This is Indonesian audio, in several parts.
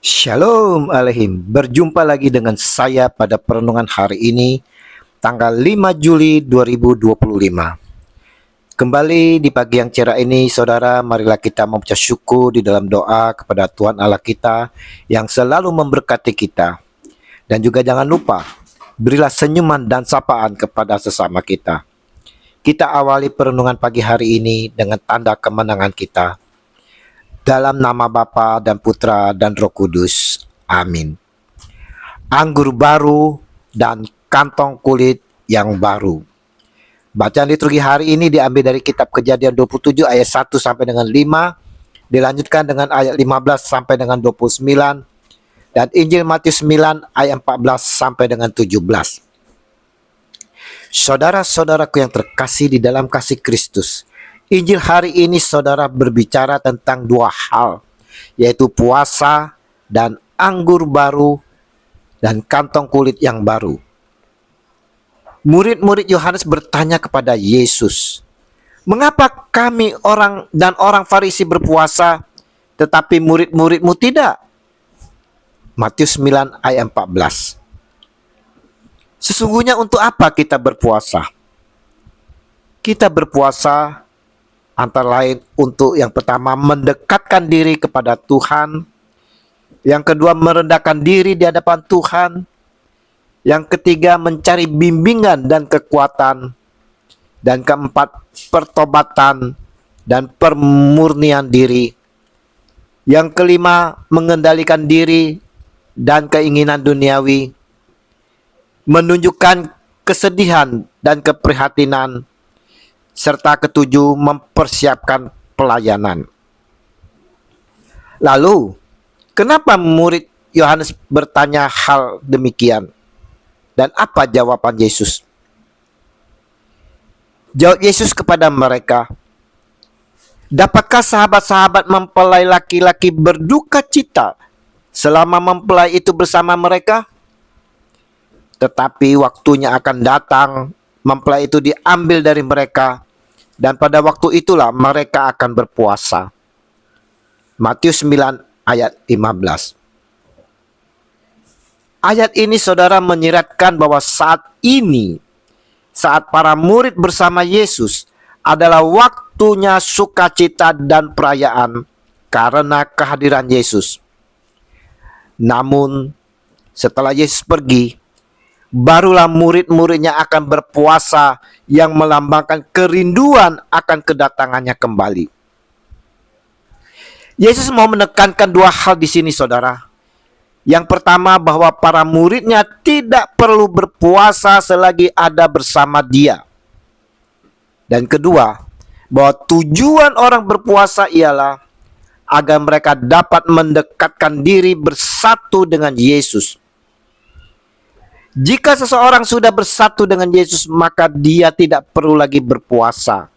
Shalom Alehim, berjumpa lagi dengan saya pada perenungan hari ini, tanggal 5 Juli 2025. Kembali di pagi yang cerah ini, saudara, marilah kita mengucap syukur di dalam doa kepada Tuhan Allah kita yang selalu memberkati kita. Dan juga jangan lupa, berilah senyuman dan sapaan kepada sesama kita. Kita awali perenungan pagi hari ini dengan tanda kemenangan kita. Dalam nama Bapa dan Putra dan Roh Kudus. Amin. Anggur baru dan kantong kulit yang baru. Bacaan liturgi hari ini diambil dari kitab Kejadian 27 ayat 1 sampai dengan 5, dilanjutkan dengan ayat 15 sampai dengan 29, dan Injil Matius 9 ayat 14 sampai dengan 17. Saudara-saudaraku yang terkasih di dalam kasih Kristus, Injil hari ini saudara berbicara tentang dua hal, yaitu puasa dan anggur baru dan kantong kulit yang baru. Murid-murid Yohanes bertanya kepada Yesus, "Mengapa kami orang Farisi berpuasa, tetapi murid-muridmu tidak?" Matius 9 ayat 14. Sesungguhnya untuk apa kita berpuasa? Kita berpuasa antara lain untuk yang pertama mendekatkan diri kepada Tuhan, yang kedua merendahkan diri di hadapan Tuhan, yang ketiga mencari bimbingan dan kekuatan, dan keempat pertobatan dan pemurnian diri, yang kelima mengendalikan diri dan keinginan duniawi, menunjukkan kesedihan dan keprihatinan, serta ketujuh mempersiapkan pelayanan. Lalu, kenapa murid Yohanes bertanya hal demikian? Dan apa jawaban Yesus? Jawab Yesus kepada mereka, "Dapatkah sahabat-sahabat mempelai laki-laki berduka cita selama mempelai itu bersama mereka? Tetapi waktunya akan datang, mempelai itu diambil dari mereka, dan pada waktu itulah mereka akan berpuasa." Matius 9 ayat 15. Ayat ini saudara menyiratkan bahwa saat para murid bersama Yesus adalah waktunya sukacita dan perayaan karena kehadiran Yesus. Namun setelah Yesus pergi, barulah murid-muridnya akan berpuasa yang melambangkan kerinduan akan kedatangannya kembali. Yesus mau menekankan dua hal di sini, saudara. Yang pertama, bahwa para muridnya tidak perlu berpuasa selagi ada bersama Dia. Dan kedua, bahwa tujuan orang berpuasa ialah agar mereka dapat mendekatkan diri bersatu dengan Yesus. Jika seseorang sudah bersatu dengan Yesus, maka dia tidak perlu lagi berpuasa.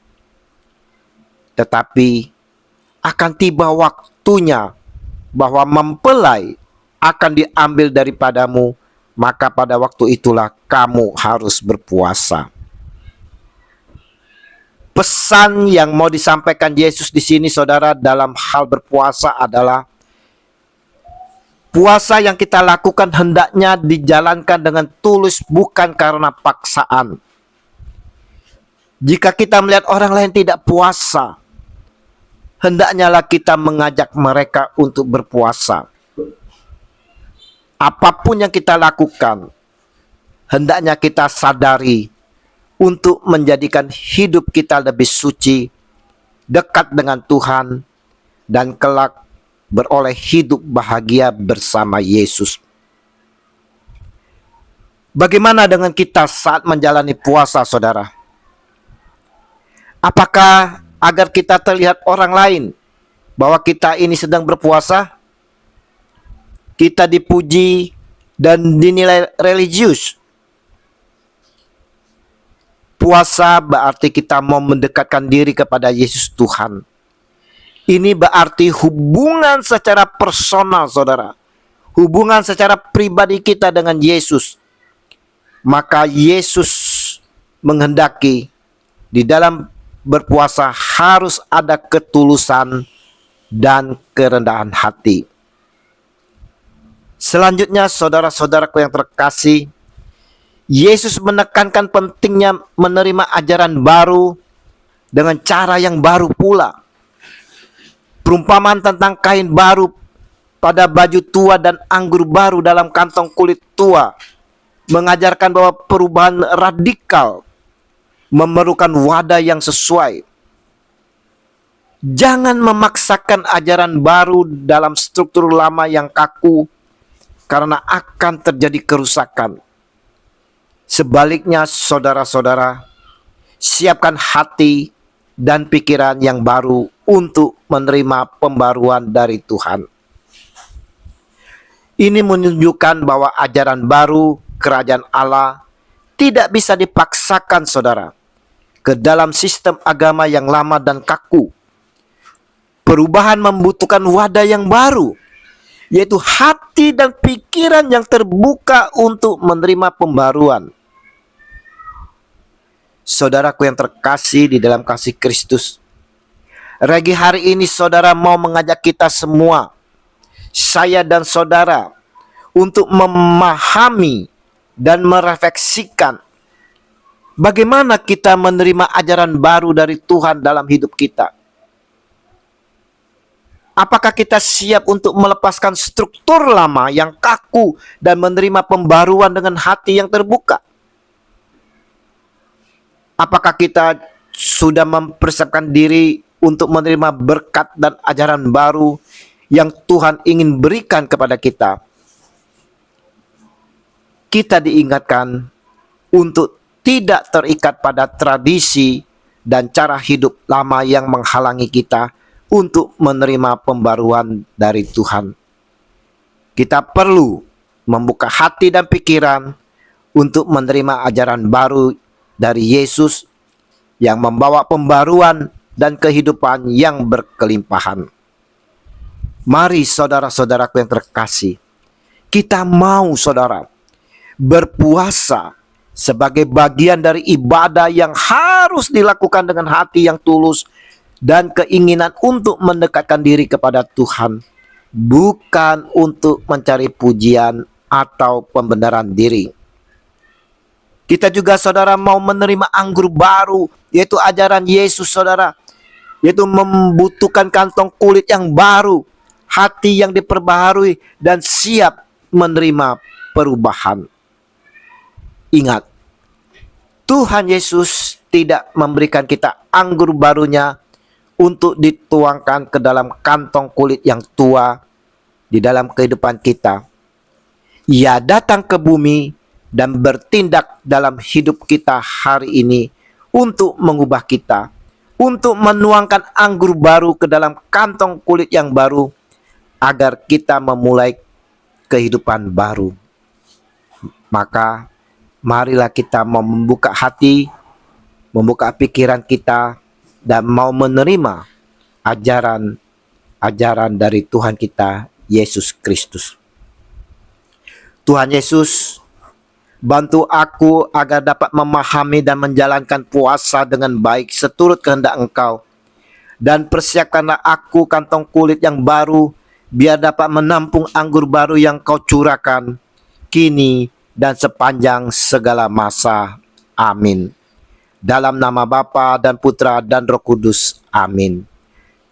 Tetapi akan tiba waktunya bahwa mempelai akan diambil daripadamu, maka pada waktu itulah kamu harus berpuasa. Pesan yang mau disampaikan Yesus di sini, saudara, dalam hal berpuasa adalah puasa yang kita lakukan hendaknya dijalankan dengan tulus, bukan karena paksaan. Jika kita melihat orang lain tidak puasa, hendaknya kita mengajak mereka untuk berpuasa. Apapun yang kita lakukan, hendaknya kita sadari untuk menjadikan hidup kita lebih suci, dekat dengan Tuhan, dan kelak beroleh hidup bahagia bersama Yesus. Bagaimana dengan kita saat menjalani puasa, saudara? Apakah agar kita terlihat orang lain bahwa kita ini sedang berpuasa, kita dipuji dan dinilai religius? Puasa berarti kita mau mendekatkan diri kepada Yesus Tuhan. Ini berarti hubungan secara personal, saudara. Hubungan secara pribadi kita dengan Yesus. Maka Yesus menghendaki di dalam berpuasa harus ada ketulusan dan kerendahan hati. Selanjutnya, saudara-saudaraku yang terkasih, Yesus menekankan pentingnya menerima ajaran baru dengan cara yang baru pula. Perumpamaan tentang kain baru pada baju tua dan anggur baru dalam kantong kulit tua mengajarkan bahwa perubahan radikal memerlukan wadah yang sesuai. Jangan memaksakan ajaran baru dalam struktur lama yang kaku, karena akan terjadi kerusakan. Sebaliknya, saudara-saudara, siapkan hati dan pikiran yang baru untuk menerima pembaruan dari Tuhan. Ini menunjukkan bahwa ajaran baru kerajaan Allah tidak bisa dipaksakan, saudara, ke dalam sistem agama yang lama dan kaku. Perubahan membutuhkan wadah yang baru, yaitu hati dan pikiran yang terbuka untuk menerima pembaruan. Saudaraku yang terkasih di dalam kasih Kristus, Regi hari ini saudara mau mengajak kita semua, saya dan saudara, untuk memahami dan merefleksikan bagaimana kita menerima ajaran baru dari Tuhan dalam hidup kita. Apakah kita siap untuk melepaskan struktur lama yang kaku dan menerima pembaruan dengan hati yang terbuka? Apakah kita sudah mempersiapkan diri untuk menerima berkat dan ajaran baru yang Tuhan ingin berikan kepada kita? Kita diingatkan untuk tidak terikat pada tradisi dan cara hidup lama yang menghalangi kita untuk menerima pembaruan dari Tuhan. Kita perlu membuka hati dan pikiran untuk menerima ajaran baru dari Yesus yang membawa pembaruan dan kehidupan yang berkelimpahan. Mari saudara-saudaraku yang terkasih, kita mau saudara berpuasa sebagai bagian dari ibadah yang harus dilakukan dengan hati yang tulus dan keinginan untuk mendekatkan diri kepada Tuhan, bukan untuk mencari pujian atau pembenaran diri. Kita juga saudara mau menerima anggur baru, yaitu ajaran Yesus saudara, yaitu membutuhkan kantong kulit yang baru, hati yang diperbaharui, dan siap menerima perubahan. Ingat, Tuhan Yesus tidak memberikan kita anggur barunya untuk dituangkan ke dalam kantong kulit yang tua di dalam kehidupan kita. Ia datang ke bumi dan bertindak dalam hidup kita hari ini untuk mengubah kita, untuk menuangkan anggur baru ke dalam kantong kulit yang baru, agar kita memulai kehidupan baru. Maka marilah kita membuka hati, membuka pikiran kita, dan mau menerima ajaran dari Tuhan kita, Yesus Kristus. Tuhan Yesus, bantu aku agar dapat memahami dan menjalankan puasa dengan baik seturut kehendak Engkau. Dan persiapkanlah aku kantong kulit yang baru, biar dapat menampung anggur baru yang Kau curahkan, kini dan sepanjang segala masa. Amin. Dalam nama Bapa dan Putra dan Roh Kudus. Amin.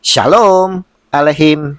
Shalom Alehim.